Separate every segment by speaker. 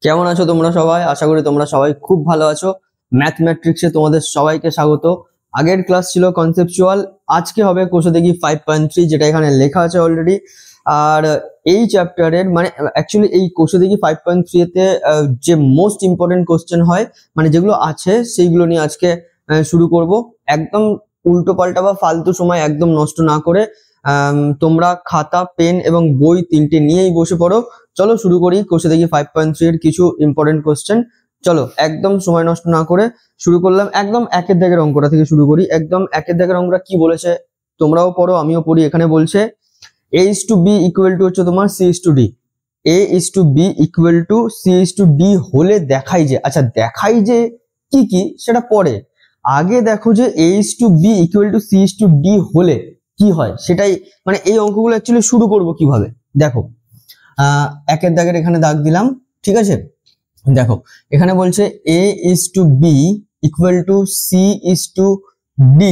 Speaker 1: কেমন আছো তোমরা সবাই? আশা করি তোমরা সবাই খুব ভালো আছো। ম্যাথমেট্রিক্সে তোমাদের সবাইকে স্বাগত। আগের ক্লাস ছিল কনসেপচুয়াল, আজকে হবে কোষে দেখি 5.3, যেটা এখানে লেখা আছে অলরেডি। আর এই চ্যাপ্টারের মানে অ্যাকচুয়ালি এই কোষে দেখি 5.3 তে যে মোস্ট ইম্পর্টেন্ট কোশ্চেন হয়, মানে যেগুলো আছে সেইগুলো নিয়ে আজকে শুরু করব। একদম উল্টো পাল্টা বা ফালতু সময় একদম নষ্ট না করে তোমরা খাতা, পেন এবং বই তিনটে নিয়েই বসে পড়ো। চলো শুরু করি কোষে দেখি 5.3 এর কিছু ইম্পর্টেন্ট কোশ্চেন। চলো একদম সময় নষ্ট না করে শুরু করলাম। একদম একের দাগের অঙ্কটা থেকে শুরু করি। একদম একের দাগের অঙ্কটা কি বলেছে তোমরাও পড়ো, আমিও পড়ি। এখানে বলছে a is to b equal to হচ্ছে তোমার c is to d। a is to b equal to c is to d হলে দেখাই যে, আচ্ছা দেখাই যে কি কি সেটা পরে, আগে দেখো যে a is to b equal to c is to d হলে কি হয় সেটাই, মানে এই অঙ্কগুলো অ্যাকচুয়ালি শুরু করব কিভাবে। দেখো একের দাগের এখানে দাগ দিলাম, ঠিক আছে। দেখো এখানে বলছে a is to b equal to c is to d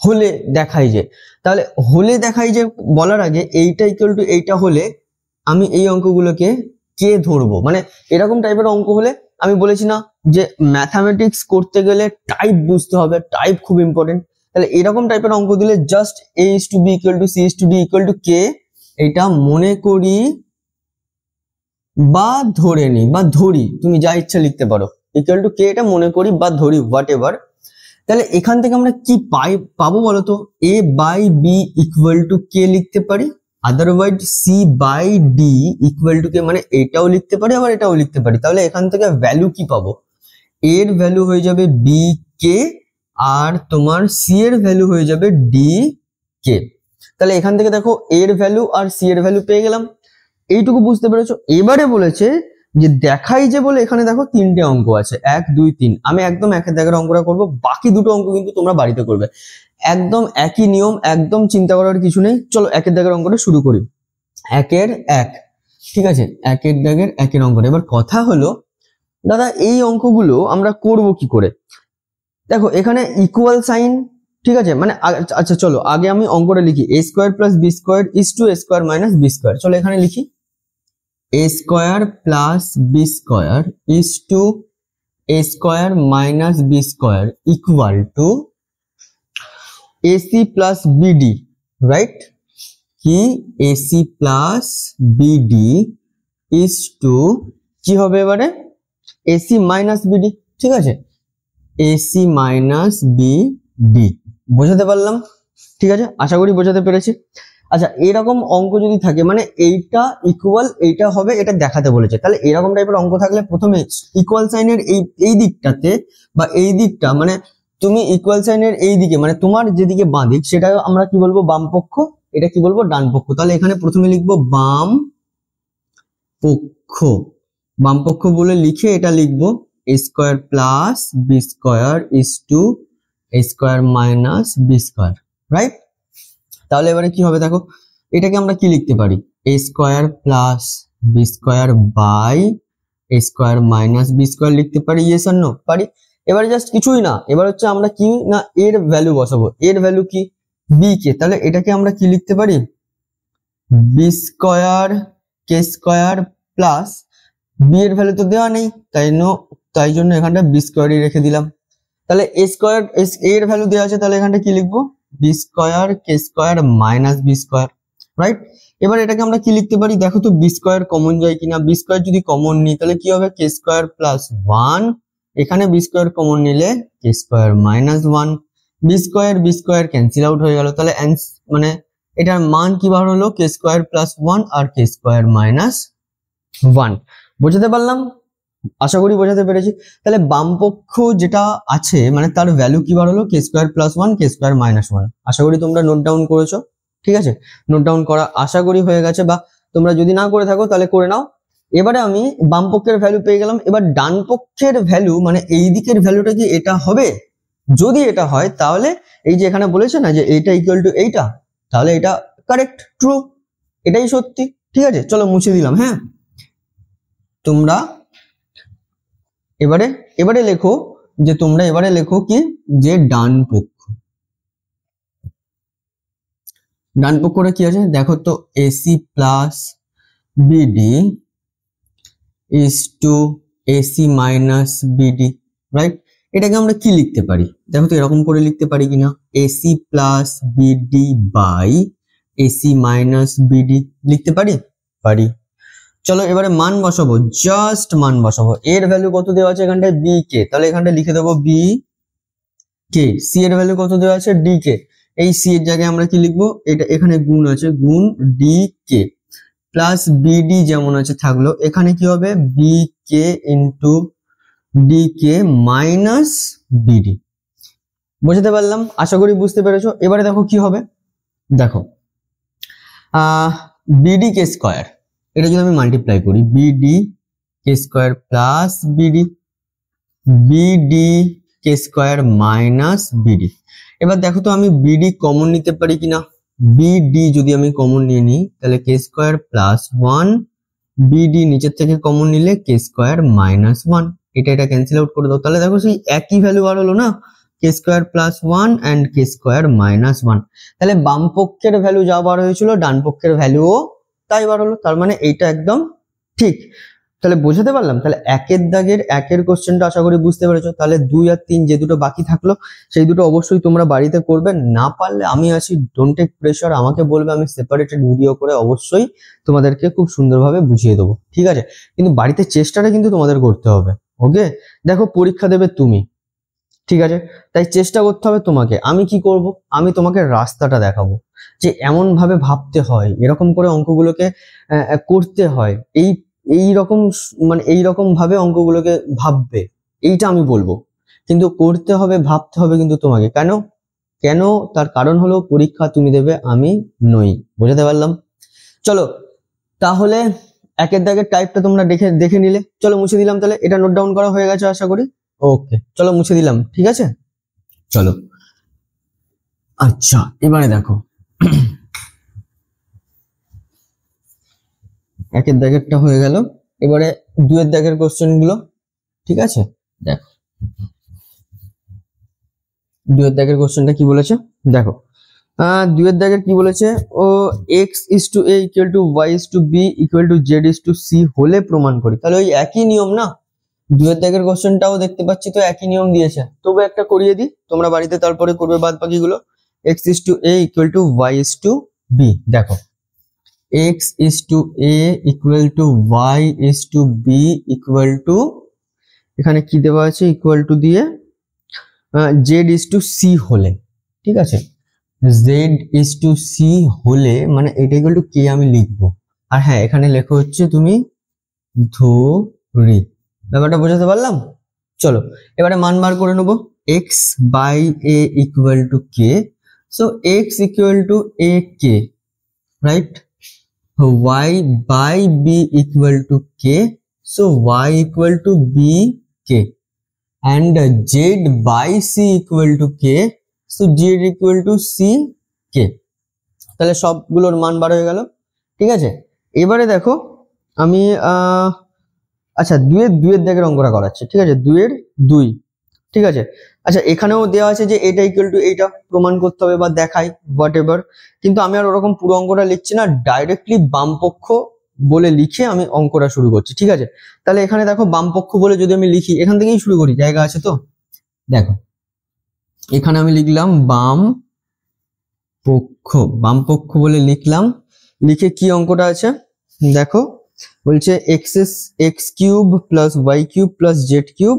Speaker 1: হলে দেখাই যে, তাহলে হলে দেখাই যে বলার আগে এইটা ইকুয়াল টু এইটা হলে আমি এই অঙ্কগুলোকে কে ধরবো, মানে এরকম টাইপের অঙ্ক হলে আমি বলেছি না যে ম্যাথামেটিক্স করতে গেলে টাইপ বুঝতে হবে, টাইপ খুব ইম্পর্টেন্ট। তাহলে এরকম টাইপের অঙ্ক দিলে just a is to b equal to c is to d equal to কে এটা মনে করি বা ধরে নি বা ধরি, তুমি যা ইচ্ছা লিখতে পারো। ইকুয়াল টু কে এটা মনে করি বা ধরি, হোয়াট এভার। তাহলে এখান থেকে আমরা কি পাবো বলতো? a by B equal to K লিখতে পারি, otherwise C by D equal to K, মানে এটাও লিখতে পারি আবার এটাও লিখতে পারি। তাহলে এখান থেকে ভ্যালু কি পাবো? এর ভ্যালু হয়ে যাবে বি কে আর তোমার সি এর ভ্যালু হয়ে যাবে ডি কে। তাহলে এখান থেকে দেখো এর ভ্যালু আর সি এর ভ্যালু পেয়ে গেলাম, এইটুকু বুঝতে পেরেছো। এবারে বলেছে যে দেখাই যে, বলে এখানে দেখো তিনটে অঙ্ক আছে, 1 2 3। আমি একদম একের দাগের অঙ্কটা করবো, বাকি দুটো অঙ্ক কিন্তু তোমরা বাড়িতে করবে। একদম একই নিয়ম, একদম চিন্তা করার কিছু নেই। চলো একের দাগের অঙ্কটা শুরু করি। একের এক, ঠিক আছে, একের দাগের একের অঙ্কটা। এবার কথা হলো দাদা এই অঙ্কগুলো আমরা করব কি করে? দেখো এখানে ইকুয়াল সাইন, ঠিক আছে, মানে আচ্ছা চলো আগে আমি অঙ্কটা লিখি। a square plus B square is to a square minus B square. চলো এখানে লিখি a square plus B square is to a square minus B square equal to ac plus bd, right? কি ac plus bd is to কি হবে এবারে? ac minus bd, ঠিক আছে, ac minus bd। বোঝাতে পারলাম? ঠিক আছে, আশা করি বোঝাতে পেরেছি। আচ্ছা এরকম অঙ্ক যদি থাকে, মানে এইটা ইকুয়াল এইটা হবে, এটা দেখাতে বলেছে। তাহলে এরকম টাইপের অঙ্ক থাকলে প্রথমে ইকুয়াল সাইনের এই দিকটাতে বা এই দিকটা, মানে তুমি ইকুয়াল সাইনের এই দিকে, মানে তোমার যেদিকে বাঁ দিক সেটা আমরা কি বলবো? বাম পক্ষ। এটা কি বলবো? ডান পক্ষ। তাহলে এখানে প্রথমে লিখবো বাম পক্ষ। বাম পক্ষ বলে লিখে এটা লিখবো a square plus B square is to a square minus B square, right? তাহলে এবারে কি হবে দেখো, এটাকে আমরা কি লিখতে পারি? a square plus B square by a square minus B square লিখতে পারি, ইয়েস আর নো? পারি। এবারে জাস্ট কিছুই না, এবার হচ্ছে আমরা কি না এর ভ্যালু বসাবো। এর ভ্যালু কি? বি কে। তাহলে এটাকে আমরা কি লিখতে পারি? B square K square plus B এর ভ্যালু তো দেওয়া নেই, তাই জন্য এখানটা বি স্কোয়ারই রেখে দিলাম। তাহলে এ স্কোয়ার এর ভ্যালু দেওয়া আছে, তাহলে এখানটা কি লিখবো? B square K square minus B square, right? এবার এটাকে আমরা কি লিখতে পারি? দেখো তো বি স্কোয়ার কমন যায় কিনা। বি স্কোয়ার যদি কমন নিই তাহলে কি হবে? K square plus 1। এখানে বি স্কোয়ার কমন নিলে K square minus 1। B square cancel out হয়ে গেল। তাহলে মানে এটার মান কি বার হলো? কে স্কোয়ার প্লাস 1 আর কে স্কোয়ার মাইনাস 1। বোঝাতে পারলাম? আশা করি বোঝাতে পেরেছি। তাহলে বামপক্ষ যেটা আছে মানে তার ভ্যালু কি বার হলো? কে স্কোয়ার প্লাস 1 কে স্কোয়ার মাইনাস 1। আশা করি তোমরা নোট ডাউন করেছো, ঠিক আছে? নোট ডাউন করা আশা করি হয়ে গেছে, বা তোমরা যদি না করে থাকো তাহলে করে নাও। এবারে আমি বাম পক্ষের ভ্যালু পেয়ে গেলাম। এবার ডান পক্ষের ভ্যালু, মানে এই দিকের ভ্যালুটা কি এটা হবে? যদি এটা হয় তাহলে এই যে এখানে বলেছে না যে এইটা ইকুয়াল টু এইটা, তাহলে এটা কারেক্ট, ট্রু, এটাই সত্যি, ঠিক আছে। চলো মুছে দিলাম। হ্যাঁ, তোমরা এবারে লেখো যে, তোমরা এবারে লেখো কি যে ডান পক্ষটা কি আছে দেখো তো, AC plus BD is to AC minus BD, right? এটাকে আমরা কি লিখতে পারি দেখো তো, এরকম করে লিখতে পারি কিনা, AC plus BD by AC minus BD লিখতে পারি? পারি। চলো এবারে মান বসাবো, জাস্ট মান বসাবো। এর ভ্যালু কত দেওয়া আছে এখানটায়? বি কে, তাহলে এখানটায় লিখে দেবো বি কে। সি এর ভ্যালু কত দেওয়া আছে? ডি কে। এই সি এর জায়গায় আমরা কি লিখবো? এটা এখানে গুণ আছে, গুণ ডি কে প্লাস বিডি যেমন আছে থাকলো, এখানে কি হবে? বি কে ইন্টু ডি কে মাইনাস বিডি। বুঝতে পারলাম? আশা করি বুঝতে পেরেছো। এবারে দেখো কি হবে, দেখো বিডি কে স্কোয়ার, এটা যদি আমি মাল্টিপ্লাই করি, বিডি কে স্কোয়ার প্লাস বিডি, বিডি কে স্কোয়ার মাইনাস বিডি। এবার দেখো তো আমি বিডি কমন নিতে পারি কিনা। বিডি যদি আমি কমন নিয়ে নিই তাহলে কে স্কোয়ার প্লাস ওয়ান, বিডি নিচের থেকে কমন নিলে কে স্কোয়ার মাইনাস ওয়ান, এটা ক্যান্সেল আউট করে দাও। তাহলে দেখো সেই একই ভ্যালু বার হলো না, K square plus one and K square minus one. তাহলে বাম পক্ষের ভ্যালু যা বার হয়েছিল ডান পক্ষের ভ্যালুও তাই বার হলো, তার মানে এইটা একদম ঠিক। তাহলে বোঝাতে পারলাম? তাহলে একের দাগের একের কোশ্চেনটা আশা করি বুঝতে পেরেছো। তাহলে 2 আর 3 যে দুটো বাকি থাকলো সেই দুটো অবশ্যই তোমরা বাড়িতে করবে, না পারলে আমি আছি, ডোন্ট টেক প্রেশার, আমাকে বলবে, আমি সেপারেটেড ভিডিও করে অবশ্যই তোমাদেরকে খুব সুন্দরভাবে বুঝিয়ে দেবো, ঠিক আছে? কিন্তু বাড়িতে চেষ্টাটা কিন্তু তোমাদের করতে হবে, ওকে? দেখো পরীক্ষা দেবে তুমি, ঠিক আছে? তাই চেষ্টা করতে হবে তোমাকে। আমি কি করব? আমি তোমাকে রাস্তাটা দেখাবো যে এমন ভাবে ভাবতে হয়, এরকম করে অঙ্কগুলোকে করতে হয়, এই রকম মানে এই রকম ভাবে অঙ্কগুলোকে ভাববে, এইটা আমি বলবো। কিন্তু করতে হবে, ভাবতে হবে কিন্তু তোমাকে। কেন? কেন? তার কারণ হলো পরীক্ষা তুমি দেবে, আমি নই। বুঝতে পারলাম? চলো তাহলে একের দাগের টাইপটা তোমরা দেখে নিলে। চলো মুছে দিলাম, তাহলে এটা নোট ডাউন করা হয়ে গেছে আশা করি। ওকে চলো মুছে দিলাম, ঠিক আছে? চলো আচ্ছা এবারে দেখো একের দাগেরটা হয়ে গেল, এবারে দুয়ের দাগের কোশ্চেন গুলো, ঠিক আছে? দেখো দুয়ের দাগের কোশ্চেনটা কি বলেছে দেখো। দুয়ের দাগের কি বলেছে, ও X is to A equal to Y is to B equal to Z is to C হলে প্রমাণ করি। তাহলে ওই একই নিয়ম না, দুয়ের দাগের কোশ্চেনটাও দেখতে পাচ্ছি তো একই নিয়ম দিয়েছে, তবু একটা করিয়ে দিই, তোমরা বাড়িতে তারপরে করবে বাদ বাকিগুলো। X is to A equal to Y is to B, দেখো X is to A equal to Y is to B equal to, এখানে কি দেওয়া আছে, ইকুয়াল টু দিয়ে জেড ইজ টু সি হলে, ঠিক আছে? জেড ইজ টু সি হলে মানে এটা ইকুয়াল টু কে আমি লিখবো, আর হ্যাঁ এখানে লেখা হচ্ছে তুমি ধরি। ব্যাপারটা বোঝাতে পারলাম? চলো এবারে মান বার করে নেবো। X by A equal to K, so X equal to A K, right? Y by B equal to K, so Y equal to B K, and z by c equal to k, so z equal to c k। তাহলে সবগুলোর মান বার হয়ে গেল, ঠিক আছে? এবারে দেখো আমি আচ্ছা দুয়ের দাগের অঙ্কটা করাচ্ছি, ঠিক আছে? দুয়ের দুই, ঠিক আছে? আচ্ছা এখানেও দেওয়া আছে যে এটা ইকুয়াল টু এইটা প্রমাণ করতে হবে বা দেখাই হোয়াট এভার, কিন্তু আমি আর ওরকম পুরো অঙ্কটা লিখছি না, ডাইরেক্টলি বাম পক্ষ বলে লিখে আমি অঙ্কটা শুরু করছি, ঠিক আছে? তাহলে এখানে দেখো বাম পক্ষ বলে যদি আমি লিখি, এখান থেকেই শুরু করি, জায়গা আছে তো। দেখো এখানে আমি লিখলাম বাম পক্ষ, বাম পক্ষ বলে লিখলাম, লিখে কি অঙ্কটা আছে দেখো, বলছে X cube plus Y cube plus Z cube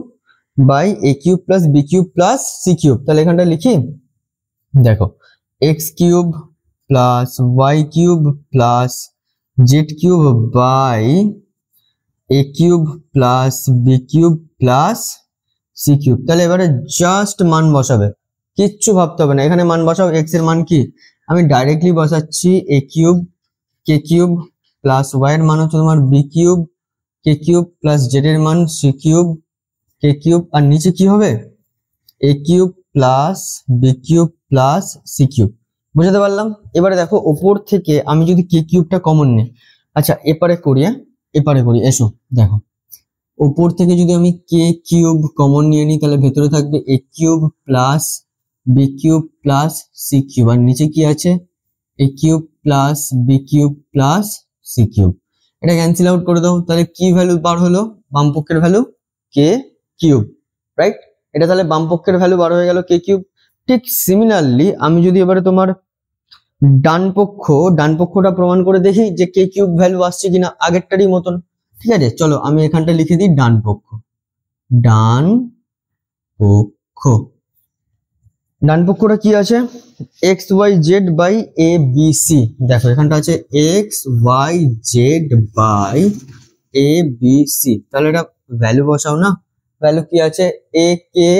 Speaker 1: by A cube plus B cube plus C cube. তাহলে এখানটা লিখি, দেখো X cube plus Y cube plus Z cube by A cube plus B cube plus C cube. তাহলে এবারে just মান বসাবে, কিচ্ছু ভাবতে হবে না, এখানে মান বসাও। এক্স এর মান কি, আমি ডাইরেক্টলি বসাচ্ছি A cube K cube plus Y এর মান হচ্ছে তোমার B cube K cube plus Z এর মান সি কিউব কে কিউব, আর নিচে কি হবে A cube plus B cube plus C cube. বুঝতে পারলাম? এবারে দেখো ওপর থেকে আমি যদি কে কিউবটা কমন নিই, আচ্ছা এপারে করি, এপারে করি, এসো দেখো ওপর থেকে যদি আমি কে কিউব কমন নিয়ে নিই তাহলে ভেতরে থাকবে A cube plus B cube plus C cube, আর নিচে কি আছে A cube plus B cube plus C cube. এটা ক্যান্সেল আউট করে দাও, তাহলে কি ভ্যালু বার হলো? বাম পক্ষের ভ্যালু কে কিউব, রাইট? এটা তাহলে বাম পক্ষের ভ্যালু বার হয়ে গেল কে কিউব। ঠিক সিমিলারলি আমি যদি এবারে তোমার ডান পক্ষটা প্রমাণ করে দেখি যে কে কিউব ভ্যালু আসছে কিনা আগেরটারই মতন। ঠিক আছে, চলো আমি এখানটা লিখে দিই ডান পক্ষ। ডান পক্ষটা কি আছে? X Y Z by A B C. দেখো এখানটা আছে X Y Z by A B C. তাহলে এটা ভ্যালু বসাও না। ভ্যালু কি আছে? এ কে,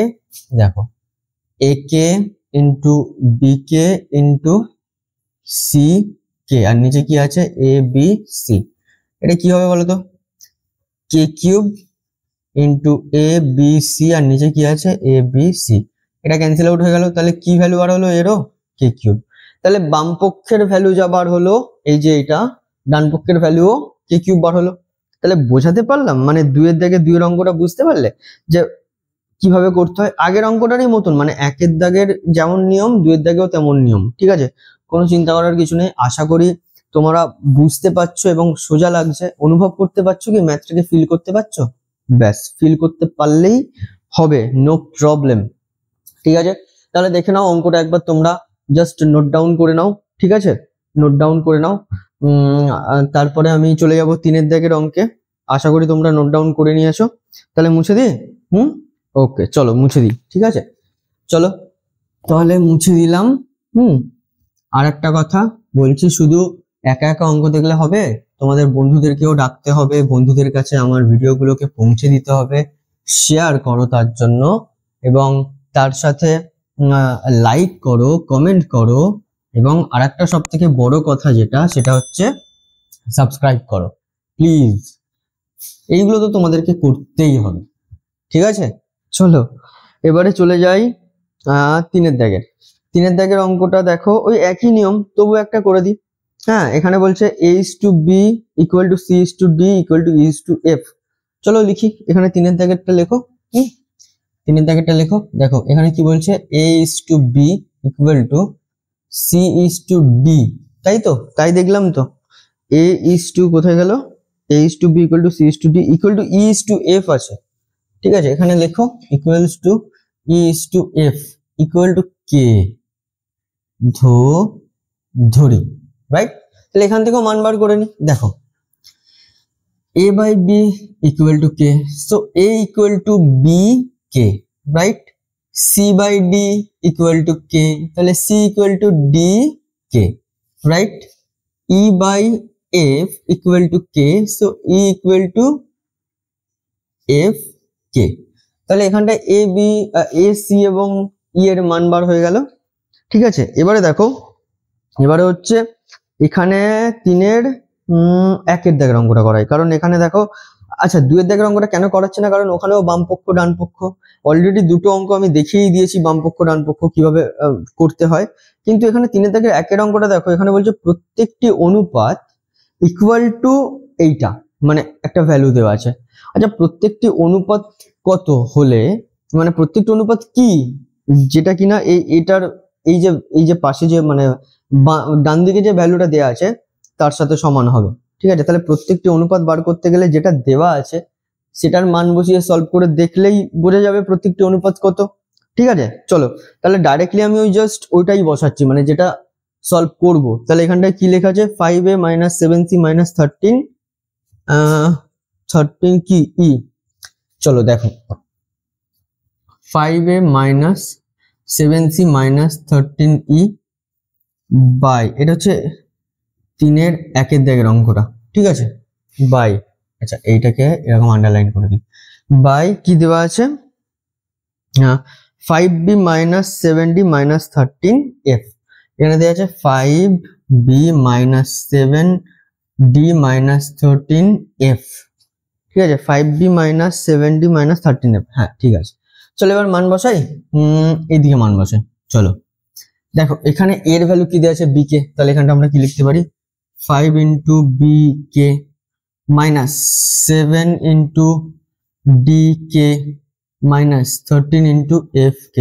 Speaker 1: দেখো এ কে ইন্টু বি কে ইন্টু সি কে, আর নিচে কি আছে? এ বি সি। এটা কি হবে বলো তো? কে কিউব ইন্টু এ বি সি, আর নিচে কি আছে? এ বি সি। এটা ক্যান্সেল আউট হয়ে গেল, তাহলে কি ভ্যালু বার হলো? এরও কে কিউব। তাহলে বাম পক্ষের ভ্যালু যা বার হলো, এই যে এটা, ডান পক্ষের ভ্যালুও কে কিউব বার হলো। তাহলে বোঝাতে পারলাম, মানে দুইয়ের দাগে দুইয়ের অঙ্কটা বুঝতে পারলে যে কিভাবে করতে হয়। আগের অঙ্কটারই মতন, মানে একের দাগের যেমন নিয়ম দুইয়ের দাগেও তেমন নিয়ম। ঠিক আছে, কোনো চিন্তা করার কিছু নেই। আশা করি তোমরা বুঝতে পারছো এবং সোজা লাগছে। অনুভব করতে পারছো কি ম্যাথটাকে ফিল করতে পারছো? ব্যাস, ফিল করতে পারলেই হবে, নো প্রবলেম। ঠিক আছে, তাহলে দেখে নাও অঙ্কটা একবার তোমরা জাস্ট নোট ডাউন করে নাও। ঠিক আছে, নোট ডাউন করে নাও। তারপরে আমি চলে যাব তিনের দাগের অঙ্কে। আশা করি তোমরা নোট ডাউন করে নিয়েছো। তাহলে মুছে দিই? ওকে, চলো মুছে দিই। ঠিক আছে, চলো তাহলে মুছে দিলাম। আর একটা কথা বলছি, শুধু একা একা অঙ্ক দেখলে হবে, তোমাদের বন্ধুদেরকেও ডাকতে হবে, বন্ধুদের কাছে আমার ভিডিওগুলোকে পৌঁছে দিতে হবে। শেয়ার করো তার জন্য, এবং তার সাথে লাইক করো, কমেন্ট করো, এবং আরেকটা সব থেকে বড় কথা যেটা, সেটা হচ্ছে সাবস্ক্রাইব করো প্লিজ। এইগুলো তো তোমাদেরকে করতেই হবে। ঠিক আছে, চলো এবারে চলে যাই তিনের দাগের অঙ্কটা। দেখো ওই একই নিয়ম, তবু একটা করে দিই। হ্যাঁ, এখানে বলছে a is to b equal to c is to d equal to e is to f। চলো লিখি, এখানে তিনের দাগেরটা লেখো। তিনের দাগেরটা লেখো। দেখো এখানে কি বলছে? a is to b equal to c is to d, তাই তো? তাই দেখলাম তো। a is to কোথায় গেল? a is to b equal to c is to d equal to e is to f আছে। ঠিক আছে, এখানে লেখো equals to e is to f equal to k ধরি, রাইট? তাহলে এখান থেকেও মান বার করে নি। দেখো a by b equal to k, so a equal to b k, right? c by d equal to k, তাহলে c equal to d k, right? e by f equal to k, so e equal to f k। তাহলে এখানটা a b a c এবং e এর মান বার হয়ে গেল। ঠিক আছে, এবারে দেখো, এবারে হচ্ছে এখানে তিনের একের দাগের অঙ্কটা করাই। কারণ এখানে দেখো, আচ্ছা দুয়ের দাগের অঙ্কটা কেন করাচ্ছে না, কারণ ওখানেও বাম পক্ষ ডান পক্ষ অলরেডি দুটো অঙ্ক আমি দেখিয়েই দিয়েছি, বাম পক্ষ ডান পক্ষ কিভাবে করতে হয়। কিন্তু এখানে তিনের দাগের একের অঙ্কটা দেখো, এখানে বলছে প্রত্যেকটি অনুপাত ইকুয়াল টু এইটা, মানে একটা ভ্যালু দেওয়া আছে। আচ্ছা প্রত্যেকটি অনুপাত কত হলে, মানে প্রত্যেকটি অনুপাত কি, যেটা কিনা এটার এই যে পাশে যে মানে ডান দিকে যে ভ্যালুটা দেওয়া আছে তার সাথে সমান হবে। ঠিক আছে, তাহলে প্রত্যেকটি অনুপাত বার করতে গেলে যেটা দেওয়া আছে সেটার মান বসিয়ে সলভ করে দেখলেই বোঝা যাবে প্রত্যেকটি অনুপাত কত। ঠিক আছে, চলো তাহলে ডাইরেক্টলি আমি ওই জাস্ট ওইটাই বসাচ্ছি, মানে যেটা সলভ করব। তাহলে এখানটায় কি লেখা আছে? 5a minus 7c minus 13 কি ই। চলো দেখো 5a minus 7c minus 13e by, এটা হচ্ছে তিনের একের দাগের অঙ্কটা। ঠিক আছে, বাই, আচ্ছা এইটাকে এরকম আন্ডারলাইন করে দিই। বাই কি দেওয়া আছে? 5b minus 7d minus 13f। এখানে দেওয়া আছে 5b minus 7d minus 13f। ঠিক আছে, 5b minus 7d minus 13f। হ্যাঁ ঠিক আছে, চলো এবার মান বসাই। এইদিকে মান বসাই। চলো দেখো এখানে এর ভ্যালু কি দেওয়া আছে? b কে। তাহলে এখানটা আমরা কি লিখতে পারি? 5 into b k minus 7 into d k minus 13 into f k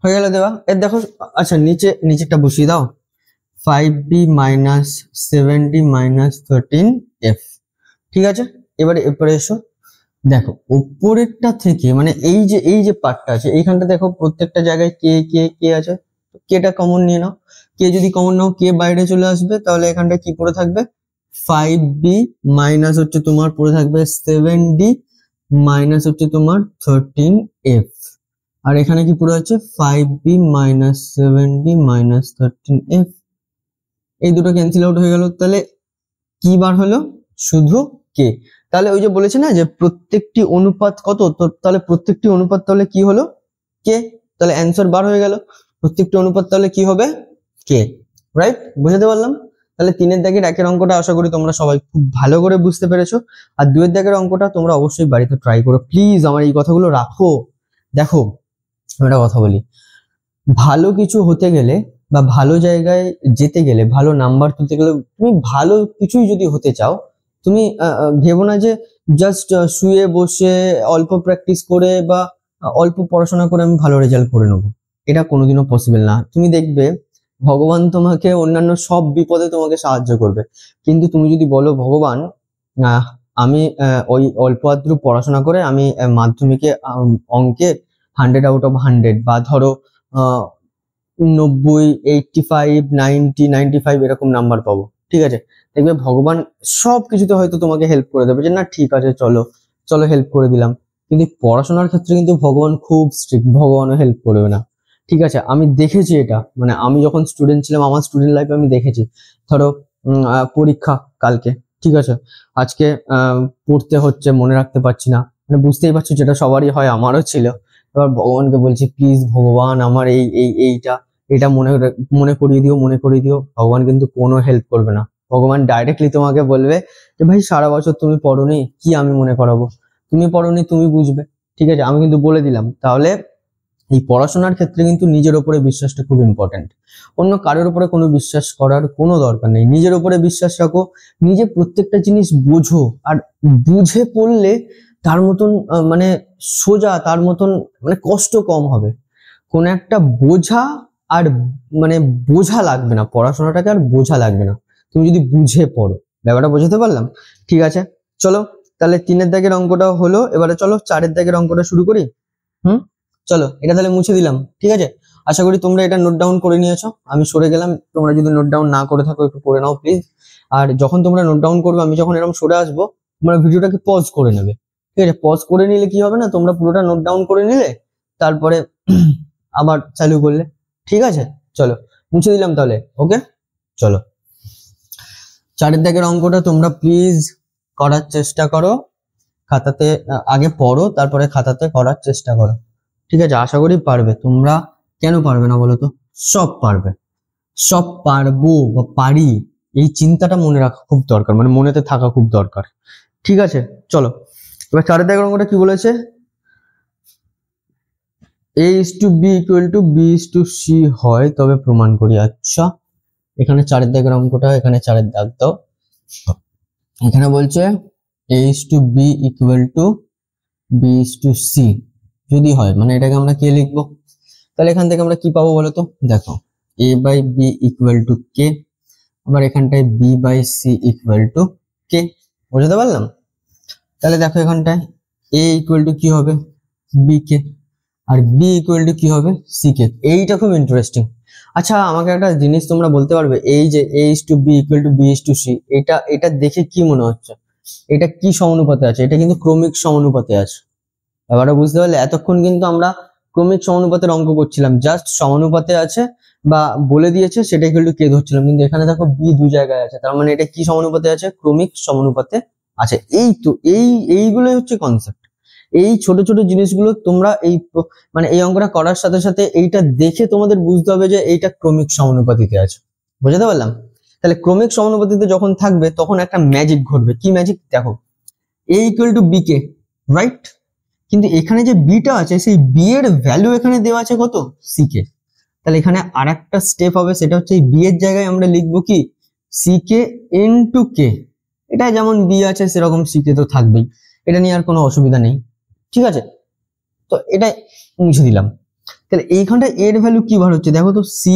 Speaker 1: হয়ে গেল দেওয়া। এর দেখো, আচ্ছা নিচেরটা বসিয়ে দাও। 5b minus 7d minus 13f। ঠিক আছে, এরপরে এসো, দেখো উপরেরটা থেকে মানে এই যে পার্টটা আছে এইখানটা দেখো প্রত্যেকটা জায়গায় কে কে কে আছে, কেটা কমন নিয়ে নাও। কে যদি কমন নাও কে বাইরে চলে আসবে, তাহলে এখানটা কি পড়ে থাকবে 5b মাইনাস হচ্ছে তোমার পড়ে থাকবে 7d মাইনাস হচ্ছে তোমার 13f, আর এখানে কি পড়ে আছে 5b minus 7d minus 13f, এই দুটো ক্যান্সেল আউট হয়ে গেল, তাহলে কি বার হলো শুধু কে। তাহলে ওই যে বলেছে না যে প্রত্যেকটি অনুপাত কত, তো তাহলে প্রত্যেকটি অনুপাত তাহলে কি হলো কে, তাহলে অ্যান্সার বার হয়ে গেল, প্রত্যেকটি অনুপাত তাহলে কি হবে কে, রাইট, বুঝাতে পারলাম। তাহলে 3-এর দাগের 1-এর অঙ্কটা আশা করি তোমরা সবাই খুব ভালো করে বুঝতে পেরেছো, আর 2-এর দাগের অঙ্কটা তোমরা অবশ্যই বাড়িতে ট্রাই করো প্লিজ, আমার এই কথাগুলো রাখো। দেখো আমি একটা কথা বলি, ভালো কিছু হতে গেলে বা ভালো জায়গায় যেতে গেলে, ভালো নাম্বার তুলতে গেলে, তুমি ভালো কিছুই যদি হতে চাও, তুমি ভেবো না যে জাস্ট শুয়ে বসে অল্প প্র্যাকটিস করে বা অল্প পড়াশোনা করে আমি ভালো রেজাল্ট করে নেবো, এটা কোনোদিনও পসিবল না। তুমি দেখবে ভগবান তোমাকে অন্যান্য সব বিপদে তোমাকে সাহায্য করবে, কিন্তু তুমি যদি বলো ভগবান আমি ওই অল্প আদ্র পড়াশোনা করে আমি মাধ্যমিকে অঙ্কে 100 আউট অফ 100 বা ধরো 90, 85, 90, 95 এরকম নাম্বার পাবো, ঠিক আছে, দেখবে ভগবান সব কিছুতে হয়তো তোমাকে হেল্প করে দেবে যে না ঠিক আছে চলো চলো হেল্প করে দিলাম, কিন্তু পড়াশোনার ক্ষেত্রে কিন্তু ভগবান খুব স্ট্রিক্ট, ভগবানও হেল্প করবে না, ঠিক আছে। আমি দেখেছি এটা, মানে আমি যখন স্টুডেন্ট ছিলাম আমার স্টুডেন্ট লাইফে আমি দেখেছি, ধরো পরীক্ষা কালকে, ঠিক আছে, আজকে পড়তে হচ্ছে মনে রাখতে পারছি না, মানে বুঝতেই পারছি যেটা সবারই হয়, আমারও ছিল, এবার ভগবানকে বলছি প্লিজ ভগবান আমার এইটা এটা মনে করিয়ে দিও, মনে করিয়ে দিও, ভগবান কিন্তু কোনো হেল্প করবে না, ভগবান ডাইরেক্টলি তোমাকে বলবে যে ভাই সারা বছর তুমি পড়োনি, কি আমি মনে করাবো, তুমি পড়োনি তুমি বুঝবে, ঠিক আছে, আমি কিন্তু বলে দিলাম। তাহলে এই পড়াশোনার ক্ষেত্রে কিন্তু নিজের উপরে বিশ্বাসটা খুব ইম্পর্টেন্ট, অন্য কারোর উপরে কোনো বিশ্বাস করার কোনো দরকার নেই, নিজের উপরে বিশ্বাস রাখো, নিজে প্রত্যেকটা জিনিস বোঝো, আর বুঝে পড়লে তার মতন মানে সোজা, তার মতন মানে কষ্ট কম হবে, কোন একটা বোঝা আর মানে বোঝা লাগবে না, পড়াশোনাটাকে আর বোঝা লাগবে না, তুমি যদি বুঝে পড়ো, ব্যাপারটা বোঝাতে পারলাম, ঠিক আছে। চলো তাহলে 3-এর দাগের অঙ্কটা হলো, এবারে চলো 4-এর দাগের অঙ্কটা শুরু করি। চলো এটা তাহলে মুছে দিলাম, ঠিক আছে, আশা করি তোমরা এটা নোট ডাউন করে নিয়েছো, আমি সরে গেলাম, তোমরা যদি নোট ডাউন না করে থাকো একটু করে নাও প্লিজ, আর যখন তোমরা নোট ডাউন করবে আমি যখন এরকম সরে আসবো তোমরা ভিডিওটাকে পজ করে নেবে, ঠিক আছে, পজ করে নিলে কি হবে না তোমরা পুরোটা নোট ডাউন করে নিলে তারপরে আবার চালু করলে, ঠিক আছে। চলো মুছে দিলাম তাহলে, ওকে। চলো 4-এর দাগের অঙ্কটা তোমরা প্লিজ করার চেষ্টা করো, খাতাতে আগে পড়ো তারপরে খাতাতে করার চেষ্টা করো, ঠিক আছে, আশা করি পারবে, তোমরা কেন পারবে না বলো তো, সব পারবে, সব পারবো বা পারি এই চিন্তাটা মনে রাখা খুব দরকার, মানে মনেতে থাকা খুব দরকার, ঠিক আছে। চলো এবার 4-এর দাগের অঙ্কটা কি বলেছে, a:b = b:c হয় তবে প্রমাণ করি। আচ্ছা এখানে 4-এর দাগের অঙ্কটা, এখানে 4-এর দাগ দাও, এখানে বলছে a:b = b:c যদি হয়, মানে এটাকে আমরা কে লিখবো, তাহলে এখান থেকে আমরা কি পাবো বলতো, দেখো a/b = k, আবার এখানটায় b/c = k, বুঝতে পারলাম। তাহলে দেখো এখানটায় a = কি হবে bk, আর b = কি হবে ck, এইটা খুব ইন্টারেস্টিং। আচ্ছা আমাকে একটা জিনিস তোমরা বলতে পারবে, এই যে a:b = b:c, এটা দেখে কি মনে হচ্ছে, এটা কি সমানুপাতে আছে, এটা কিন্তু ক্রমিক সমানুপাতে আছে, ব্যাপারটা বুঝতে পারলে। এতক্ষণ কিন্তু আমরা ক্রমিক সমানুপাতের অঙ্ক করছিলাম, জাস্ট সমানুপাতে আছে বা বলে দিয়েছে সেটা ইকুয়াল টু কে ধরছিলাম, কিন্তু এখানে দেখো বি দুই জায়গায় আছে, তার মানে এটা কি সমানুপাতে আছে, ক্রমিক সমানুপাতে আছে। এই তো এইগুলোই হচ্ছে কনসেপ্ট, এই ছোট ছোট জিনিসগুলো তোমরা এই মানে এই অঙ্কটা করার সাথে সাথে এইটা দেখে তোমাদের বুঝতে হবে যে এইটা ক্রমিক সমানুপাতিতে আছে, বুঝতে পারলাম। তাহলে ক্রমিক সমানুপাতিতে যখন থাকবে তখন একটা ম্যাজিক ঘটবে, কি ম্যাজিক, দেখো a = bk, রাইট, কিন্তু এখানে যে বিটা আছে সেই বি এর ভ্যালু এখানে দেওয়া আছে কত ck, তাহলে এখানে আরেকটা স্টেপ হবে, সেটা হচ্ছে এই বি এর জায়গায় আমরা লিখবো কি ck * k, এটা যেমন বি আছে সেরকম ck তো থাকবেই, এটা নিয়ে আর কোনো অসুবিধা নেই, ঠিক আছে। তো এটা মুছে দিলাম, তাহলে এইখানটা এর ভ্যালু কি বার হচ্ছে দেখো তো ck²,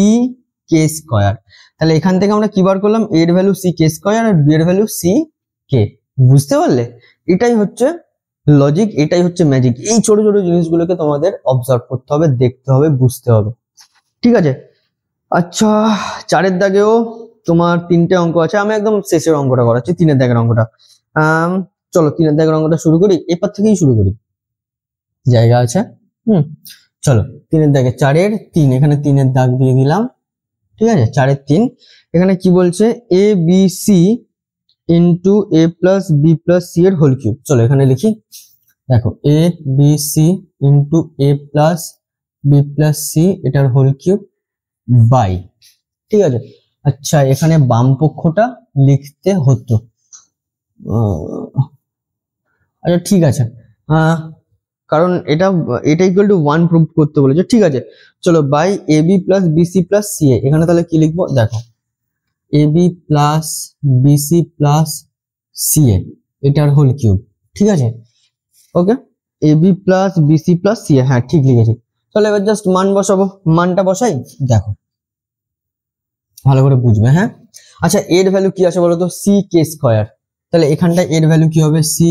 Speaker 1: তাহলে এখান থেকে আমরা কি বার করলাম, এর ভ্যালু ck² আর বি এর ভ্যালু ck, বুঝতে পারলে? এটাই হচ্ছে লজিক, এটাই হচ্ছে ম্যাজিক। এই ছোট ছোট জিনিসগুলোকে তোমাদের অবজার্ভ করতে হবে, দেখতে হবে, বুঝতে হবে। ঠিক আছে? আচ্ছা, 4-এর দাগেও তোমার 3টে অঙ্ক আছে। আমি একদম শেষের অঙ্কটা করাচ্ছি, 3-এর দাগের অঙ্কটা। চলো 3-এর দাগের অঙ্কটা শুরু করি, এরপর থেকেই শুরু করি, জায়গা আছে। চলো 3-এর দাগে 4-এর 3, এখানে 3-এর দাগ দিয়ে দিলাম। ঠিক আছে, 4-এর 3। এখানে কি বলছে? এ বি সি ইন্টু এ প্লাস বি প্লাস সি এর হোল কিউব। চলো এখানে লিখি, দেখো A B C into A plus B plus C এটার হোল কিউব বাই, ঠিক আছে। আচ্ছা, এখানে বাম পক্ষটা লিখতে হতো, আচ্ছা ঠিক আছে, কারণ এটা ইকুয়াল টু 1 প্রুভ করতে বলেছে। ঠিক আছে, চলো by A B plus BC plus C A. এখানে তাহলে কি লিখবো? দেখো A B plus BC plus C A এটার হোল কিউব। ঠিক আছে, okay, A B plus BC plus C A, হ্যাঁ ঠিক লিখেছি। তাহলে এবার জাস্ট মান বসাবো, মানটা বসাই, দেখো ভালো করে বুঝবে। হ্যাঁ, আচ্ছা এর ভ্যালু কি আছে বলো তো? C K square. তাহলে এখানটা এর ভ্যালু কি হবে? C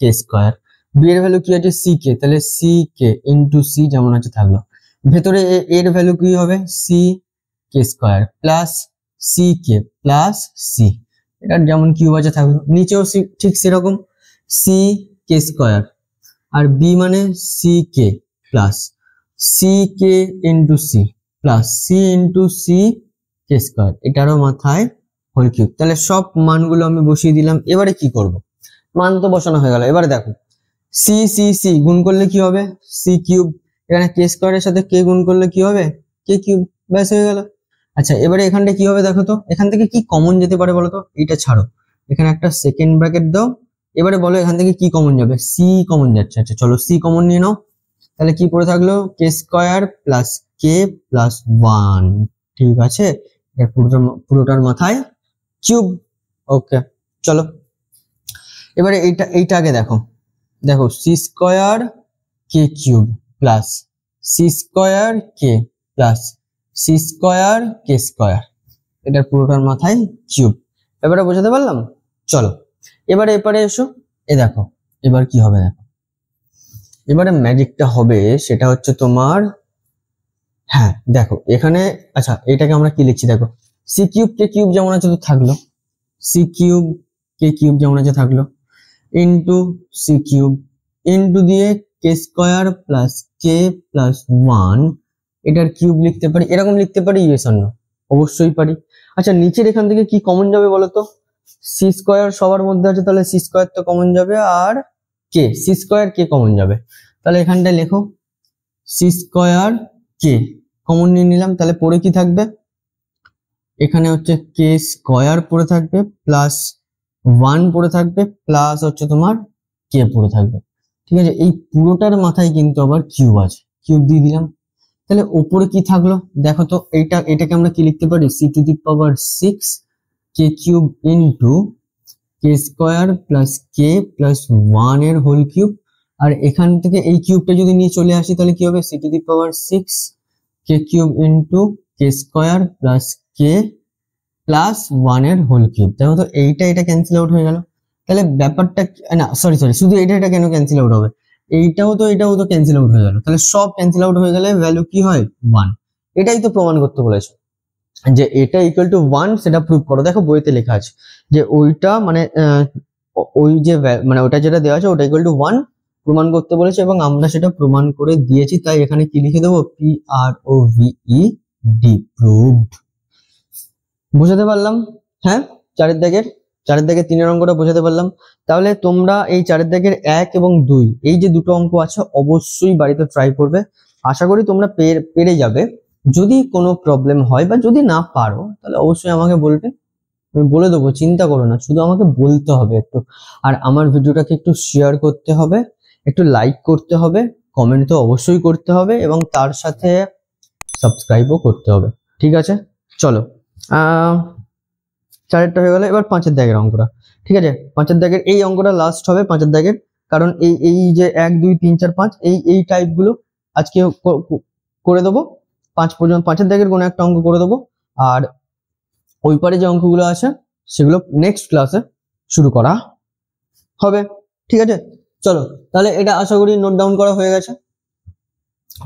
Speaker 1: K square. বি এর ভ্যালু কি আছে? সি কে, তাহলে সি কে ইন্টু সি যেমন আছে থাকলো। ভেতরে এর ভ্যালু কি হবে? C K square plus C K plus C, এটা যেমন কিউব আছে থাকলো। নিচেও ঠিক সেরকম সি কে স্কোয়ার, আর বি মানে C K plus C K into C plus C into C K square, এটারও মাথায় হোল কিউব। তাহলে সব মানগুলো আমি বসিয়ে দিলাম। এবারে কি করব? মান তো বসানো হয়ে গেল। এবারে দেখো সি সি সি গুণ করলে কি হবে? C cube. এখানে কে স্কোয়ারের সাথে কে গুণ করলে কি হবে? K cube. ব্যাস হয়ে গেল। আচ্ছা এবারে এখানটা কি হবে দেখো তো? এখান থেকে কি কমন যেতে পারে বলো তো? এটা ছাড়ো, এখানে একটা সেকেন্ড ব্র্যাকেট দাও। এবারে বলো এখান থেকে কি কমন যাবে? সি কমন যাচ্ছে। আচ্ছা চলো সি কমন নিয়ে নাও। তাহলে কি পড়ে থাকলো? কে স্কোয়ার প্লাস কে প্লাস 1। ঠিক আছে, এর পুরোটার মাথায় কিউব। ওকে, চলো এবারে এইটা আগে দেখো, দেখো সি স্কোয়ার কে কিউব প্লাস সি স্কোয়ার কে plus C square K square, এটার পুরোটার মাথায় কিউব। এবারে বোঝাতে পারলাম? চলো এবারে এসো, এ দেখো এবার কি হবে দেখো। এবারে ম্যাজিকটা হবে, সেটা হচ্ছে তোমার, হ্যাঁ দেখো এখানে, আচ্ছা এটাকে আমরা কি লিখছি দেখো, সি কিউব কে কিউব যেমন আছে তো থাকলো, সি কিউব কে কিউব যেমন আছে থাকলো, ইন্টু সি কিউব ইন্টু দিয়ে K square plus K plus 1 এটার কিউব লিখতে পারি। এরকম লিখতে পারি? Yes or no? অবশ্যই পারি। আচ্ছা নিচের এখান থেকে কি কমন যাবে বলো তো? সি স্কোয়ার সবার মধ্যে আছে, তাহলে সি স্কোয়ার তো কমন যাবে, আর কে, সি স্কোয়ার কে কমন যাবে। তাহলে এখানটায় লেখো সি স্কোয়ার কে কমন নিয়ে নিলাম। তাহলে পরে কি থাকবে? এখানে হচ্ছে কে স্কোয়ার পড়ে থাকবে প্লাস 1 পড়ে থাকবে প্লাস হচ্ছে তোমার কে পড়ে থাকবে। ঠিক আছে, এই পুরোটার মাথায় কিন্তু আবার কিউব আছে, কিউব দিয়ে দিলাম। তাহলে ওপরে কি থাকলো দেখো তো? এটাকে আমরা কি লিখতে পারি? C to the power 6 K cube into K square plus K plus 1 এর হোল কিউব। আর এখান থেকে এই কিউবটা যদি নিয়ে চলে আসি তাহলে কি হবে? C to the power 6 K cube into K square plus K plus 1 এর হোল কিউব। দেখো তো এটা ক্যান্সেল আউট হয়ে গেল। তাহলে ব্যাপারটা না, সরি শুধু এটা কেন ক্যান্সেল আউট হবে? এটাও তো ক্যান্সেল আউট হয়ে গেল। তাহলে সব ক্যান্সেল আউট হয়ে গেলে ভ্যালু কি হয়? 1। এটাই তো প্রমাণ করতে বলেছে যে এটা ইকুয়াল টু 1, সেটা প্রুভ করো। দেখো বইতে লেখা আছে যে ওইটা মানে ওই যে মানে ওটা যেটা দেওয়া আছে ওটা ইকুয়াল টু 1 প্রমাণ করতে বলেছে, এবং আমরা সেটা প্রমাণ করে দিয়েছি। তাই এখানে কি লিখে দেবো? PROVED, proved. বুঝাতে পারলাম? হ্যাঁ, চারের দাগের 3-এর অঙ্কটা বোঝাতে পারলাম। তাহলে তোমরা এই 4-এর দাগের 1 এবং 2 এই যে দুটো অঙ্ক আছে অবশ্যই বাড়িতে ট্রাই করবে। আশা করি তোমরা পেরে যাবে। যদি কোনো প্রবলেম হয় বা যদি না পারো তাহলে অবশ্যই আমাকে বলবে, আমি বলে দেবো, চিন্তা করো না। শুধু আমাকে বলতে হবে একটু, আর আমার ভিডিওটাকে একটু শেয়ার করতে হবে, একটু লাইক করতে হবে, কমেন্ট তো অবশ্যই করতে হবে, এবং তার সাথে সাবস্ক্রাইবও করতে হবে। ঠিক আছে, চলো 4-এরটা হয়ে গেল। এবার 5-এর দাগের অঙ্কটা। ঠিক আছে, 5-এর দাগের এই অঙ্কটা লাস্ট হবে 5-এর দাগের, কারণ এই যে 1 2 3 4 5 এই টাইপগুলো আজকে করে দেবো। 5 পর্যন্ত 5-এর দাগের কোনো একটা অঙ্ক করে দেবো, আর ওই পারে যে অঙ্কগুলো আছে সেগুলো নেক্সট ক্লাসে শুরু করা হবে। ঠিক আছে, চলো তাহলে এটা আশা করি নোট ডাউন করা হয়ে গেছে।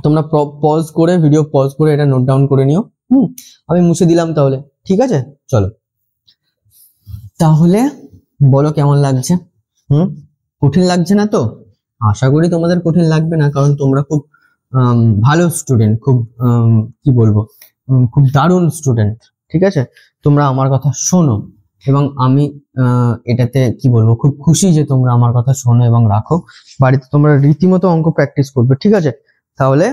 Speaker 1: তোমরা পজ করে ভিডিও পজ করে এটা নোট ডাউন করে নিও। আমি মুছে দিলাম তাহলে। ঠিক আছে, চলো তাহলে বলো কেমন লাগছে? কঠিন লাগছে না তো? আশা করি তোমাদের কঠিন লাগবে না, কারণ তোমরা খুব ভালো স্টুডেন্ট, খুব কি বলবো, খুব দারুণ স্টুডেন্ট। ঠিক আছে, তোমরা আমার কথা শোনো এবং আমি এটাতে কি বলবো, খুব খুশি যে তোমরা আমার কথা শোনো এবং রাখো। বাড়িতে তোমরা রীতিমতো অঙ্ক প্র্যাকটিস করবে। ঠিক আছে, তাহলে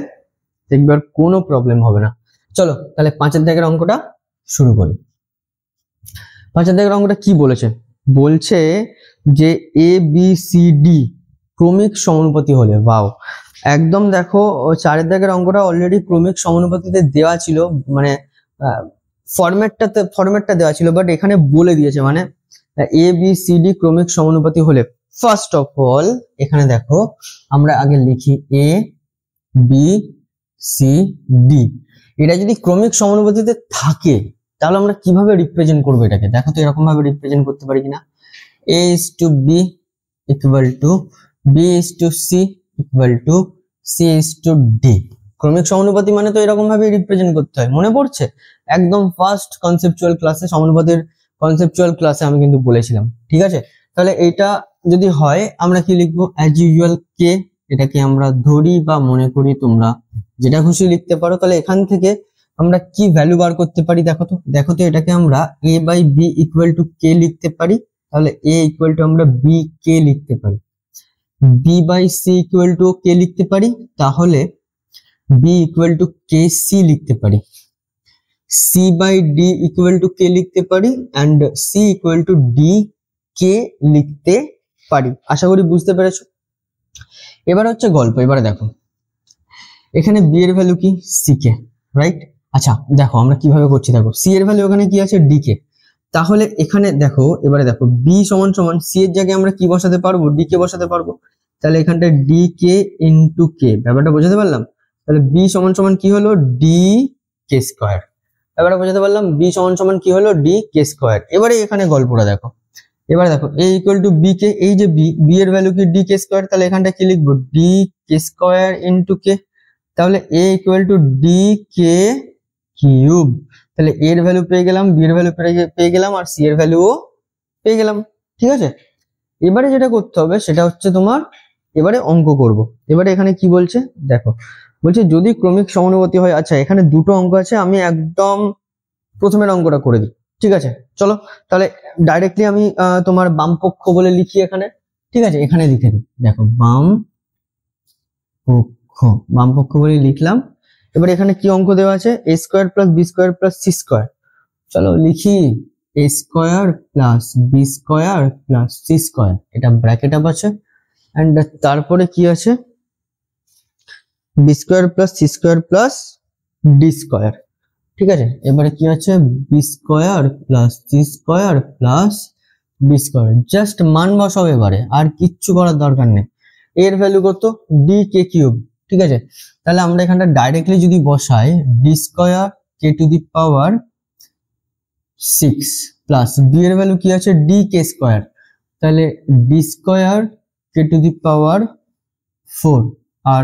Speaker 1: দেখবে আর কোনো প্রবলেম হবে না। চলো তাহলে 5 দাগের অঙ্কটা শুরু করি। 5 দাগের অঙ্কটা কি বলেছে? বলছে যে এ বি সি ডি ক্রমিক সমানুপাতি হলে, বাও একদম দেখো 4 দাগের অঙ্কটা অলরেডি ক্রমিক সমানুপাতিতে দেওয়া ছিল, মানে ফরম্যাটটা দেওয়া ছিল, বাট এখানে বলে দিয়েছে মানে এ বি সি ডি ক্রমিক সমানুপাতি হলে ফার্স্ট অফ অল এখানে দেখো আমরা আগে লিখি এ বি সি ডি। এটা যদি ক্রমিক সমানুপাতিতে থাকে তাহলে আমরা কিভাবে রিপ্রেজেন্ট করবো এটাকে? দেখো তো এরকম ভাবে রিপ্রেজেন্ট করতে পারি কিনা। a is to b equal to b is to c equal to c is to d। ক্রমিক সমানুপাতি মানে তো এরকম ভাবে রিপ্রেজেন্ট করতে হয়, মনে পড়ছে? একদম ফার্স্ট কনসেপচুয়াল ক্লাসে, সমানুপাতির কনসেপচুয়াল ক্লাসে আমি কিন্তু বলেছিলাম। ঠিক আছে, তাহলে এটা যদি হয় আমরা কি লিখবো? অ্যাজ ইউজুয়াল কে, এটাকে আমরা ধরি বা মনে করি, তোমরা যেটা খুশি লিখতে পারো। তাহলে এখান থেকে আমরা কি ভ্যালু বার করতে পারি? দেখো তো এটাকে আমরা a by b equal to K লিখতে পারি। তাহলে a ইকুয়াল টু আমরা b কে লিখতে পারি, b by c equal to K লিখতে পারি, তাহলে b equal to K C লিখতে পারি, c by d equal to K লিখতে পারি, and c equal to d K লিখতে পারি। আশা করি বুঝতে পেরেছো। এবার হচ্ছে গল্প। এবারে দেখো এখানে b এর ভ্যালু কি? c কে, রাইট? আচ্ছা দেখো আমরা কিভাবে করছি, দেখো c এর ভ্যালু এখানে কি আছে? d কে। তাহলে এখানে দেখো, এবারে দেখো b সমান সমান c এর জায়গায় আমরা কি বসাতে পারবো? d কে বসাতে পারবো। তাহলে এখানটা d কে ইনটু কে, ব্যাপারটা বোঝাতে পারলাম? তাহলে b সমান সমান কি হলো? d K square. ব্যাপারটা বোঝাতে পারলাম? b সমান সমান কি হলো? d K square. এবারে এখানে গল্পটা দেখো, এবারে দেখো a ইকুয়াল টু b কে, এই যে b এর ভ্যালু কি? d K square. তাহলে এখানটা কি লিখবো? d কে স্কয়ার ইনটু কে। তাহলে a equal to d K cube. তাহলে a এর ভ্যালু পেয়ে গেলাম, b এর ভ্যালু পেয়ে গেলাম, আর c এর ভ্যালুও পেয়ে গেলাম। ঠিক আছে, এবারে যেটা করতে হবে সেটা হচ্ছে তোমার এবারে অঙ্ক করব। এবারে এখানে কি বলছে দেখো, বলছে যদি ক্রমিক সমানুপাতি হয়। আচ্ছা এখানে দুটো অঙ্ক আছে, আমি একদম প্রথমের অঙ্কটা করে দিই। ঠিক আছে, চলো তাহলে ডাইরেক্টলি আমি তোমার বাম পক্ষ বলে লিখি এখানে। ঠিক আছে, এখানে লিখে দিই, দেখো বাম পক্ষ বলে লিখলাম। এবার এখানে কি অঙ্ক দেওয়া আছে? a square plus b square plus c square. চলো লিখি a square plus b square plus c square, এটা ব্র্যাকেট আপ আছে, এন্ড তারপরে কি আছে? b square plus c square plus d square. ঠিক আছে, এবারে কি আছে? b square plus c square plus b square. Just মান বসাও এবারে, আর কিচ্ছু করার দরকার নেই। এর ভ্যালু কত? d K cube. ঠিক আছে, তাহলে আমরা এখানটা ডাইরেক্টলি যদি বসাই d square K to the power 6 plus b এর ভ্যালু কি আছে? d K square. তাহলে d square K to the power 4, আর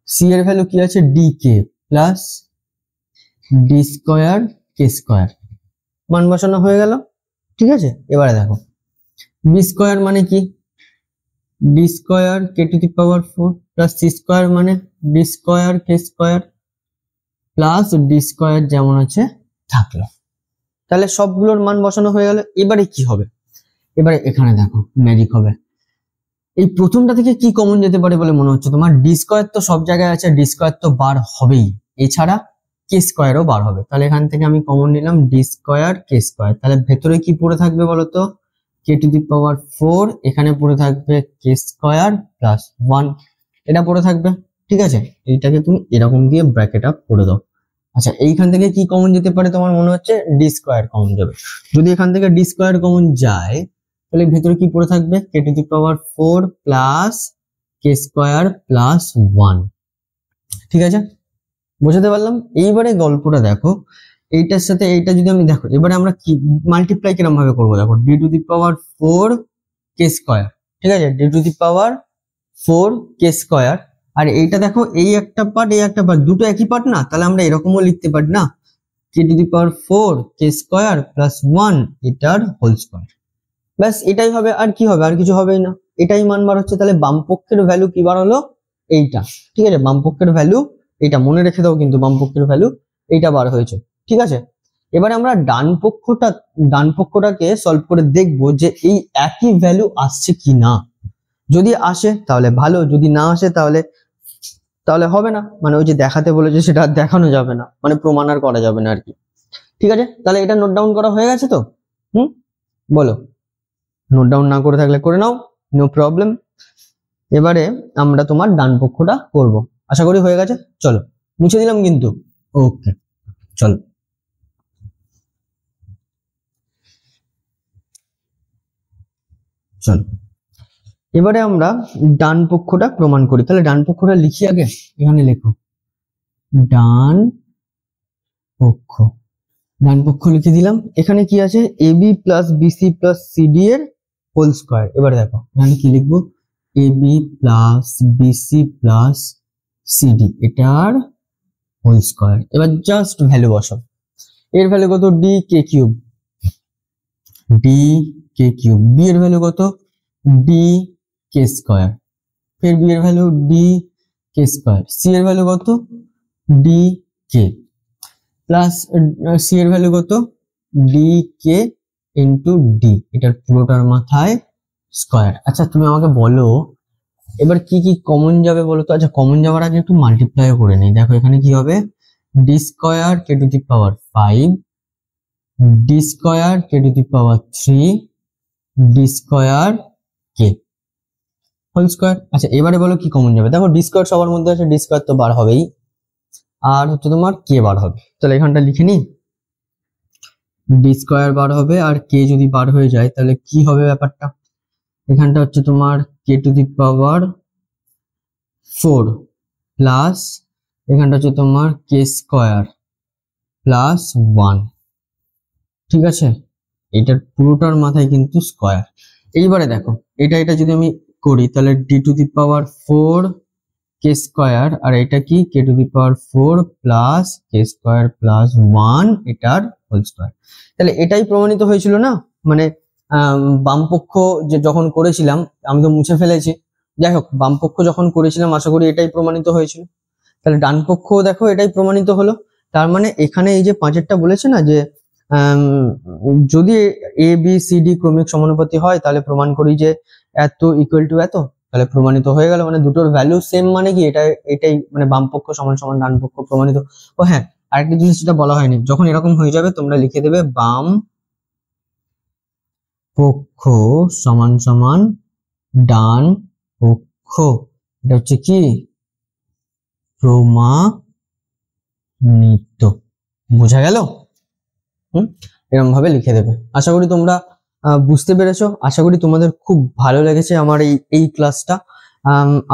Speaker 1: c এর ভ্যালু কি আছে? d K plus d square K square. মান বসানো হয়ে গেল। ঠিক আছে, এবারে দেখো b স্কয়ার মানে কি? d square K to the power 4 plus c square মানে d square K square plus d square যেমন আছে থাকলো। তাহলে সবগুলোর মান বসানো হয়ে গেল। এবারে কি হবে? এবারে এখানে দেখো ম্যাজিক হবে। এই প্রথমটা থেকে কি কমন যেতে পারে বলে মনে হচ্ছে তোমার? d স্কয়ার তো সব জায়গায় আছে, d স্কয়ার তো বার হবেই, এছাড়া কে স্কয়ারও বার হবে। তাহলে এখান থেকে আমি কমন নিলাম d স্কয়ার কে স্কয়ার। তাহলে ভেতরে কি পড়ে থাকবে বলতো? কে টু দি পাওয়ার 4, এখানে পড়ে থাকবে কে স্কয়ার প্লাস 1, এটা পড়ে থাকবে। ঠিক আছে, এইটাকে তুমি এরকম দিয়ে ব্র্যাকেট আপ করে দাও। আচ্ছা এইখান থেকে কি কমন যেতে পারে তোমার মনে হচ্ছে? d স্কয়ার কমন যাবে। যদি এখান থেকে d স্কয়ার কমন যায় তাহলে ভেতরে কি পড়ে থাকবে? K to the power 4 plus K square plus 1। ঠিক আছে, বুঝতে পারলাম। এইবারে গল্পটা দেখো, এইটার সাথে এইটা যদি আমি দেখো, এবারে আমরা কি মাল্টিপ্লাই কিরকম ভাবে করবো? দেখো d to the power 4 K square. ঠিক আছে, D to the power 4 K square. আর এইটা দেখো এই একটা পার্ট এই একটা পার্ট, দুটো একই পার্ট না, তাহলে আমরা এরকমও লিখতে পারি না, K to the power 4 K square plus 1 এটার হোল স্কয়ার। ব্যাস এটাই হবে, আর কি হবে, আর কিছু হবেই না, এটাই মান বার হচ্ছে। তাহলে বাম পক্ষের ভ্যালু কি বার হলো, এইটা। ঠিক আছে, বাম পক্ষের ভ্যালু এইটা, মনে রেখে দাও কিন্তু বাম পক্ষের ভ্যালু এইটা বার হয়েছে। ঠিক আছে, এবারে আমরা ডান পক্ষটাকে সলভ করে দেখবো যে এই একই ভ্যালু আসছে কি না। যদি আসে তাহলে ভালো, যদি না আসে তাহলে হবে না, মানে ওই যে দেখাতে বলেছে সেটা আর দেখানো যাবে না, মানে প্রমাণ আর করা যাবে না আর কি। ঠিক আছে, তাহলে এটা নোট ডাউন করা হয়ে গেছে তো? বলো, নোট ডাউন না করে থাকলে করে নাও, নো প্রবলেম। এবারে আমরা তোমার ডান পক্ষটা করব, আশা করি হয়ে গেছে। চলো মুছে দিলাম কিন্তু, ওকে চলো। চলো এবারে আমরা ডান পক্ষটা প্রমাণ করি। তাহলে ডান পক্ষটা লিখি আগে, এখানে লেখো ডান পক্ষ। ডান পক্ষ লিখে দিলাম। এখানে কি আছে, AB plus BC plus CD এর হোল স্কয়ার। এবারে দেখো এখানে কি লিখবো, AB plus BC plus CD এটার হোল স্কয়ার। এবার জাস্ট ভ্যালু বসাও। এর ভ্যালু কত, D K cube, D K cube. B এর ভ্যালু কত, ডি কে স্কয়ার। ফের বি এর ভ্যালু ডি কে স্কয়ার। সি এর ভ্যালু কত, ডি কে প্লাস সি এর ভ্যালু কত, ডি কে ইন্টু ডি, এটার পুরোটার মাথায় স্কয়ার। আচ্ছা তুমি আমাকে বলো এবার কি কি কমন যাবে বলো তো? আচ্ছা কমন যাওয়ার আগে একটু মাল্টিপ্লাই করে নেই। দেখো এখানে কি হবে, D square K to the power 5, D square K to the power 3, D square K whole square. আচ্ছা এবারে বলো কি কমন যাবে। দেখো ডি স্কয়ার সবার মধ্যে আছে, ডি স্কয়ার তো বার হবেই, আর হচ্ছে তোমার কে বার হবে। তাহলে এখানটা লিখে নি, ডি স্কয়ার বার হবে, আর কে যদি বার হয়ে যায় তাহলে কি হবে ব্যাপারটা। এখানটা হচ্ছে তোমার কে টু দি পাওয়ার 4 প্লাস এখানটা হচ্ছে তোমার কে স্কয়ার প্লাস 1। ঠিক আছে, এটার পুরোটার মাথায় কিন্তু স্কয়ার। এইবারে দেখো এটা যদি আমি করি তাহলে D to the power 4 K square, আর এটা কি K to the power 4 plus K square plus 1 এটার হোল স্কয়ার। তাহলে এটাই প্রমাণিত হয়েছিল না, মানে বামপক্ষ যে যখন করেছিলাম, আমি তো মুছে ফেলেছি, যাই হোক বামপক্ষ যখন করেছিলাম আশা করি এটাই প্রমাণিত হয়েছিল। তাহলে ডান পক্ষ দেখো এটাই প্রমাণিত হলো। তার মানে এখানে এই যে পাঁচেরটা বলেছে না যে যদি এ বি সি ডি ক্রমিক সমানুপাতি হয় তাহলে প্রমাণ করি যে এত ইকুয়াল টু এত, তাহলে প্রমাণিত হয়ে গেল। মানে দুটোর ভ্যালু সেম, মানে কি এটাই মানে বাম পক্ষ সমান সমান ডান পক্ষ প্রমাণিত। ও হ্যাঁ, আরেকটা জিনিস যেটা বলা হয়নি, যখন এরকম হয়ে যাবে তোমরা লিখে দেবে বাম পক্ষ সমান সমান ডান পক্ষ, এটা হচ্ছে কি প্রমাণিত। বোঝা গেল? এরকম ভাবে লিখে দেবে। আশা করি তোমরা বুঝতে পেরেছো, আশা করি তোমাদের খুব ভালো লেগেছে আমার এই ক্লাসটা।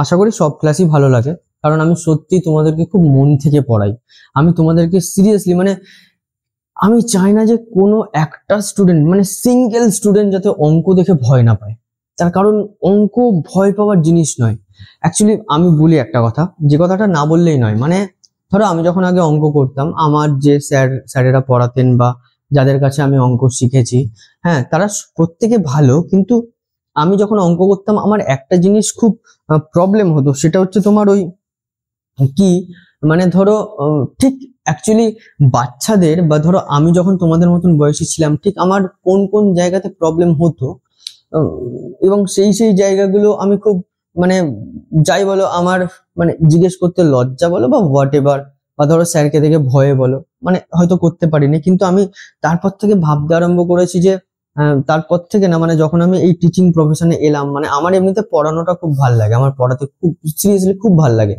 Speaker 1: আশা করি সব ক্লাসই ভালো লাগে, কারণ আমি সত্যি তোমাদেরকে খুব মন থেকে পড়াই। আমি তোমাদেরকে সিরিয়াসলি, মানে আমি চাই না যে কোনো একটা স্টুডেন্ট, মানে সিঙ্গেল স্টুডেন্ট যাতে অঙ্ক দেখে ভয় না পায়। তার কারণ অঙ্ক ভয় পাওয়ার জিনিস নয়। অ্যাকচুয়ালি আমি বলি একটা কথা, যে কথাটা না বললেই নয়। মানে ধরো আমি যখন আগে অঙ্ক করতাম, আমার যে স্যারেরা পড়াতেন বা যাদের কাছে আমি অঙ্ক শিখেছি, হ্যাঁ তারা প্রত্যেকে ভালো, কিন্তু আমি যখন অঙ্ক করতাম আমার একটা জিনিস খুব প্রবলেম হতো, সেটা হচ্ছে তোমার ওই কি, মানে ধরো ঠিক অ্যাকচুয়ালি বাচ্চাদের, বা ধরো আমি যখন তোমাদের মতন বয়সী ছিলাম, ঠিক আমার কোন কোন জায়গাতে প্রবলেম হতো, এবং সেই জায়গাগুলো আমি খুব, মানে যাই বলো আমার, মানে জিজ্ঞেস করতে লজ্জা বলো বা হোয়াট এভার, বা ধরো স্যারকে দেখে ভয়ে বলো, মানে হয়তো করতে পারিনি। কিন্তু আমি তারপর থেকে ভাবতে আরম্ভ করেছি যে তারপর থেকে না, মানে যখন আমি এই টিচিং প্রফেশনে এলাম, মানে আমার এমনিতে পড়ানোটা খুব ভালো লাগে, আমার পড়াতে খুব সিরিয়াসলি খুব ভালো লাগে।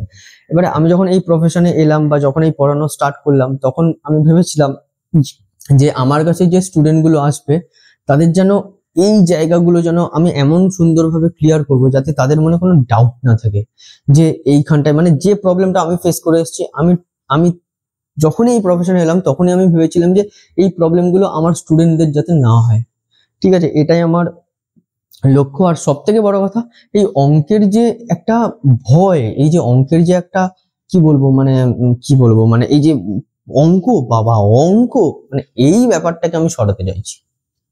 Speaker 1: এবারে আমি যখন এই প্রফেশনে এলাম বা যখন এই পড়ানো স্টার্ট করলাম, তখন আমি ভেবেছিলাম যে আমার কাছে যে স্টুডেন্ট গুলো আসবে তাদের যেন এই জায়গাগুলো যেন আমি এমন সুন্দরভাবে ক্লিয়ার করব যাতে তাদের মনে কোনো ডাউট না থাকে যে এইখানটায়, মানে যে প্রবলেমটা আমি ফেস করে এসেছি, আমি যখনই এই প্রফেশনে এলাম তখনই আমি ভেবেছিলাম যে এই প্রবলেমগুলো আমার স্টুডেন্টদের যাতে না হয়। ঠিক আছে, এটাই আমার লক্ষ্য। আর সব থেকে বড় কথা, এই অঙ্কের যে একটা ভয়, এই যে অঙ্কের যে একটা কি বলবো মানে এই যে অঙ্ক, বাবা অঙ্ক, মানে এই ব্যাপারটাকে আমি সরাতে চাইছি।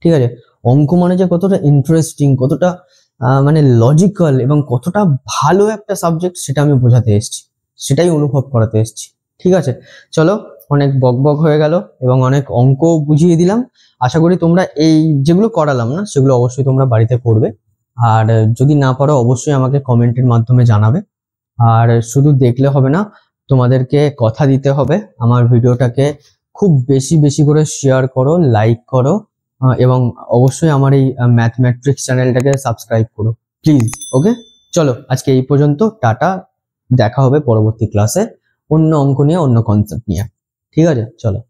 Speaker 1: ঠিক আছে, অঙ্ক মানে যে কতটা ইন্টারেস্টিং, কতটা মানে লজিক্যাল এবং কতটা ভালো একটা সাবজেক্ট, সেটা আমি বোঝাতে এসেছি, সেটাই অনুভব করাতে এসেছি। ঠিক আছে, চলো, অনেক বকবক হয়ে গেল এবং অনেক অঙ্ক বুঝিয়ে দিলাম। আশা করি তোমরা এই যেগুলো করালাম না সেগুলো অবশ্যই তোমরা বাড়িতে করবে। আর যদি না পারো অবশ্যই আমাকে কমেন্টের মাধ্যমে জানাবে। আর শুধু দেখলে হবে না, তোমাদেরকে কথা দিতে হবে, আমার ভিডিওটাকে খুব বেশি বেশি করে শেয়ার করো, লাইক করো, এবং অবশ্যই আমার এই ম্যাথমেট্রিক্স চ্যানেলটাকে সাবস্ক্রাইব করো প্লিজ। ওকে, চলো আজকে এই পর্যন্ত, টাটা, দেখা হবে পরবর্তী ক্লাসে অন্য অঙ্ক নিয়ে, অন্য কনসেপ্ট নিয়ে। ঠিক আছে, চলো।